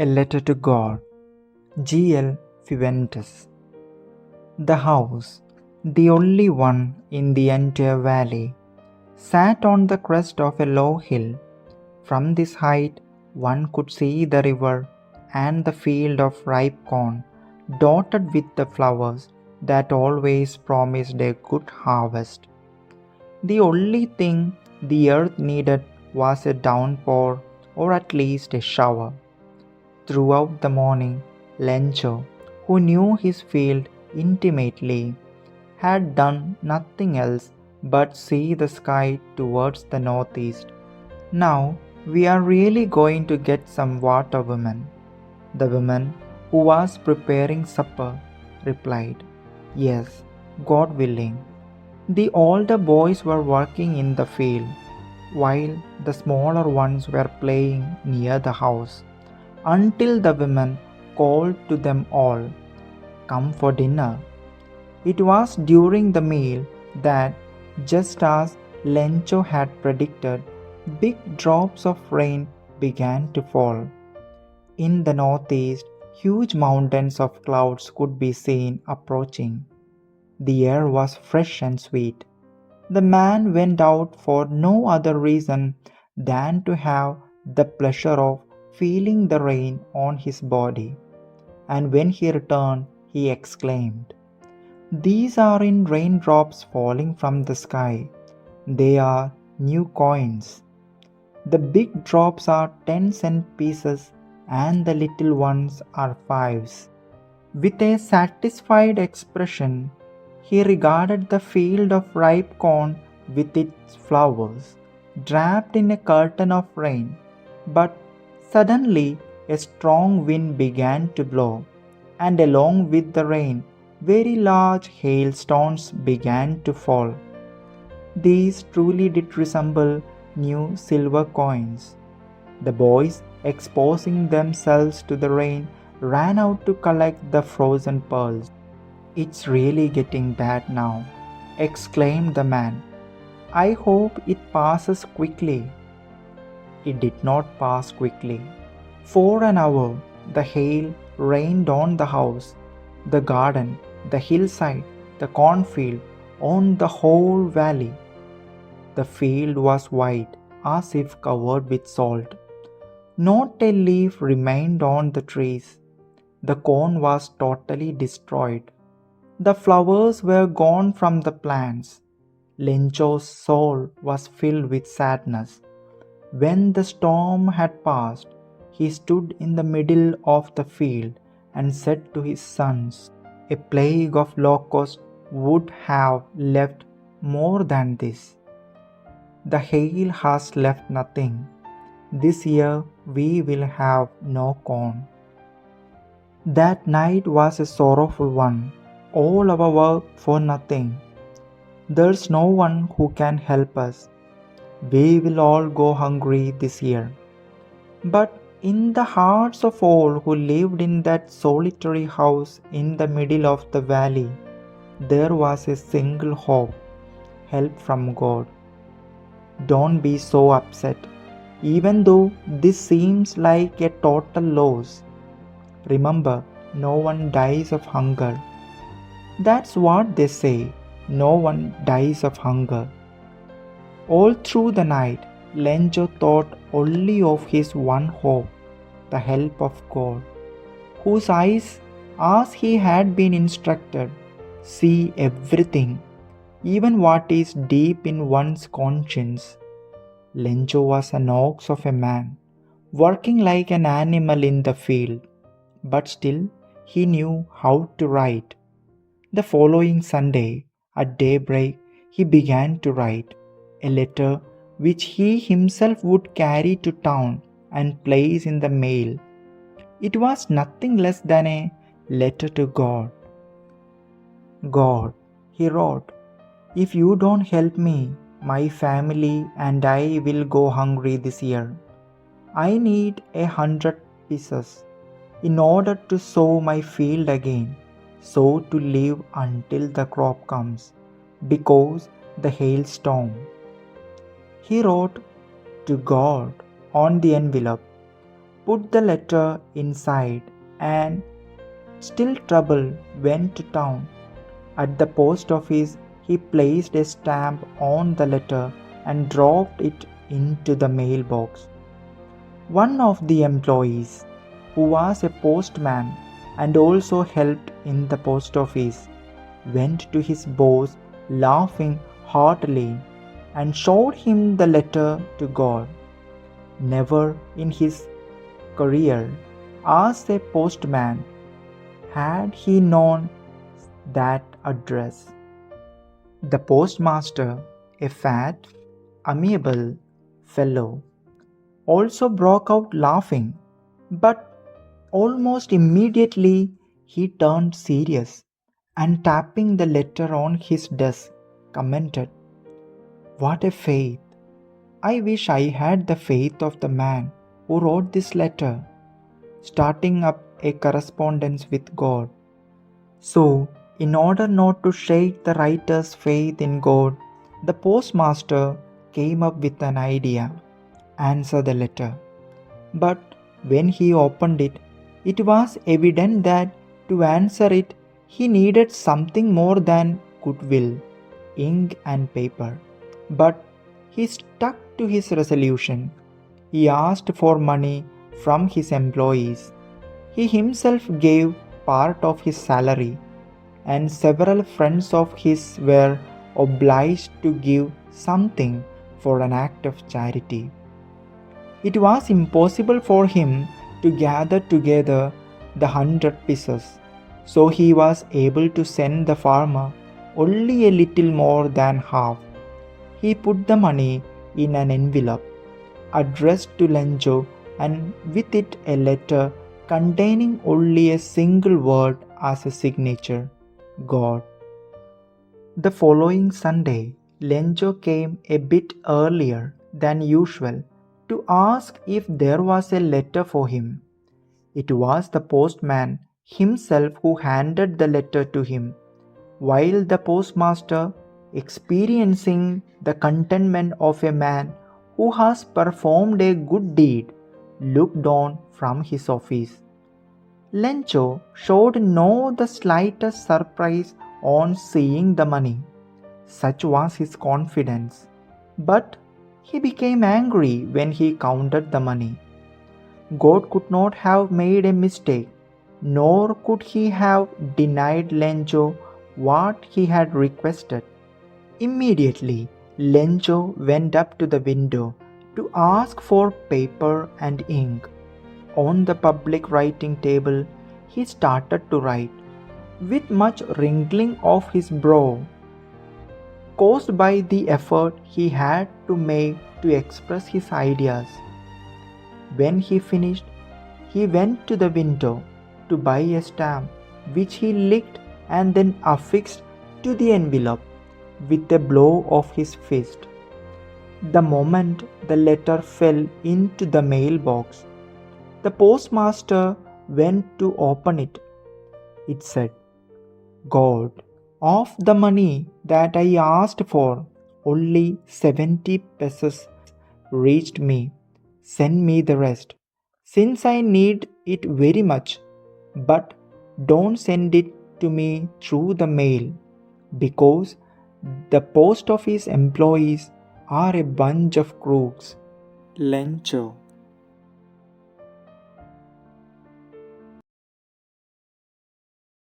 A Letter to God, G.L. Fuentes. The house, the only one in the entire valley, sat on the crest of a low hill. From this height, one could see the river and the field of ripe corn, dotted with the flowers that always promised a good harvest. The only thing the earth needed was a downpour, or at least a shower. Throughout the morning, Lencho, who knew his field intimately, had done nothing else but see the sky towards the northeast. Now we are really going to get some water, woman. The woman who was preparing supper replied, Yes, God willing. The older boys were working in the field, while the smaller ones were playing near the house, until the women called to them all, Come for dinner. It was during the meal that, just as Lencho had predicted, big drops of rain began to fall. In the northeast, huge mountains of clouds could be seen approaching. The air was fresh and sweet. The man went out for no other reason than to have the pleasure of feeling the rain on his body. And when he returned, he exclaimed, These aren't raindrops falling from the sky. They are new coins. The big drops are 10-cent pieces and the little ones are fives. With a satisfied expression, he regarded the field of ripe corn with its flowers, draped in a curtain of rain. But suddenly a strong wind began to blow, and along with the rain, very large hailstones began to fall. These truly did resemble new silver coins. The boys, exposing themselves to the rain, ran out to collect the frozen pearls. It's really getting bad now, exclaimed the man. I hope it passes quickly. It did not pass quickly. For an hour, the hail rained on the house, the garden, the hillside, the cornfield, on the whole valley. The field was white, as if covered with salt. Not a leaf remained on the trees. The corn was totally destroyed. The flowers were gone from the plants. Lencho's soul was filled with sadness. When the storm had passed, he stood in the middle of the field and said to his sons, A plague of locusts would have left more than this. The hail has left nothing. This year we will have no corn. That night was a sorrowful one. All our work for nothing. There's no one who can help us. We will all go hungry this year. But in the hearts of all who lived in that solitary house in the middle of the valley, there was a single hope, help from God. Don't be so upset, even though this seems like a total loss. Remember, no one dies of hunger. That's what they say, no one dies of hunger. All through the night, Lencho thought only of his one hope, the help of God, whose eyes, as he had been instructed, see everything, even what is deep in one's conscience. Lencho was an ox of a man, working like an animal in the field, but still he knew how to write. The following Sunday, at daybreak, he began to write a letter which he himself would carry to town and place in the mail. It was nothing less than a letter to God. God, he wrote, if you don't help me, my family and I will go hungry this year. I need 100 pieces in order to sow my field again, so to live until the crop comes, because the hailstorm. He wrote to God on the envelope, put the letter inside, and, still troubled, went to town. At the post office, he placed a stamp on the letter and dropped it into the mailbox. One of the employees, who was a postman and also helped in the post office, went to his boss laughing heartily and showed him the letter to God. Never in his career as a postman had he known that address. The postmaster, a fat, amiable fellow, also broke out laughing, but almost immediately he turned serious and tapping the letter on his desk, commented, "What a faith! I wish I had the faith of the man who wrote this letter," starting up a correspondence with God. So, in order not to shake the writer's faith in God, the postmaster came up with an idea: answer the letter. But when he opened it, it was evident that to answer it, he needed something more than goodwill, ink, and paper. But he stuck to his resolution. He asked for money from his employees. He himself gave part of his salary, and several friends of his were obliged to give something for an act of charity. It was impossible for him to gather together the 100 pieces, so he was able to send the farmer only a little more than half. He put the money in an envelope addressed to Lencho, and with it a letter containing only a single word as a signature: God. The following Sunday, Lencho came a bit earlier than usual to ask if there was a letter for him. It was the postman himself who handed the letter to him, while the postmaster, experiencing the contentment of a man who has performed a good deed, looked on from his office. Lencho showed no the slightest surprise on seeing the money. Such was his confidence. But he became angry when he counted the money. God could not have made a mistake, nor could he have denied Lencho what he had requested. Immediately, Lencho went up to the window to ask for paper and ink. On the public writing table, he started to write, with much wrinkling of his brow, caused by the effort he had to make to express his ideas. When he finished, he went to the window to buy a stamp, which he licked and then affixed to the envelope with a blow of his fist. The moment the letter fell into the mailbox, the postmaster went to open it. It said, God, of the money that I asked for, only 70 pesos reached me. Send me the rest, since I need it very much. But don't send it to me through the mail, because the post office employees are a bunch of crooks. Lencho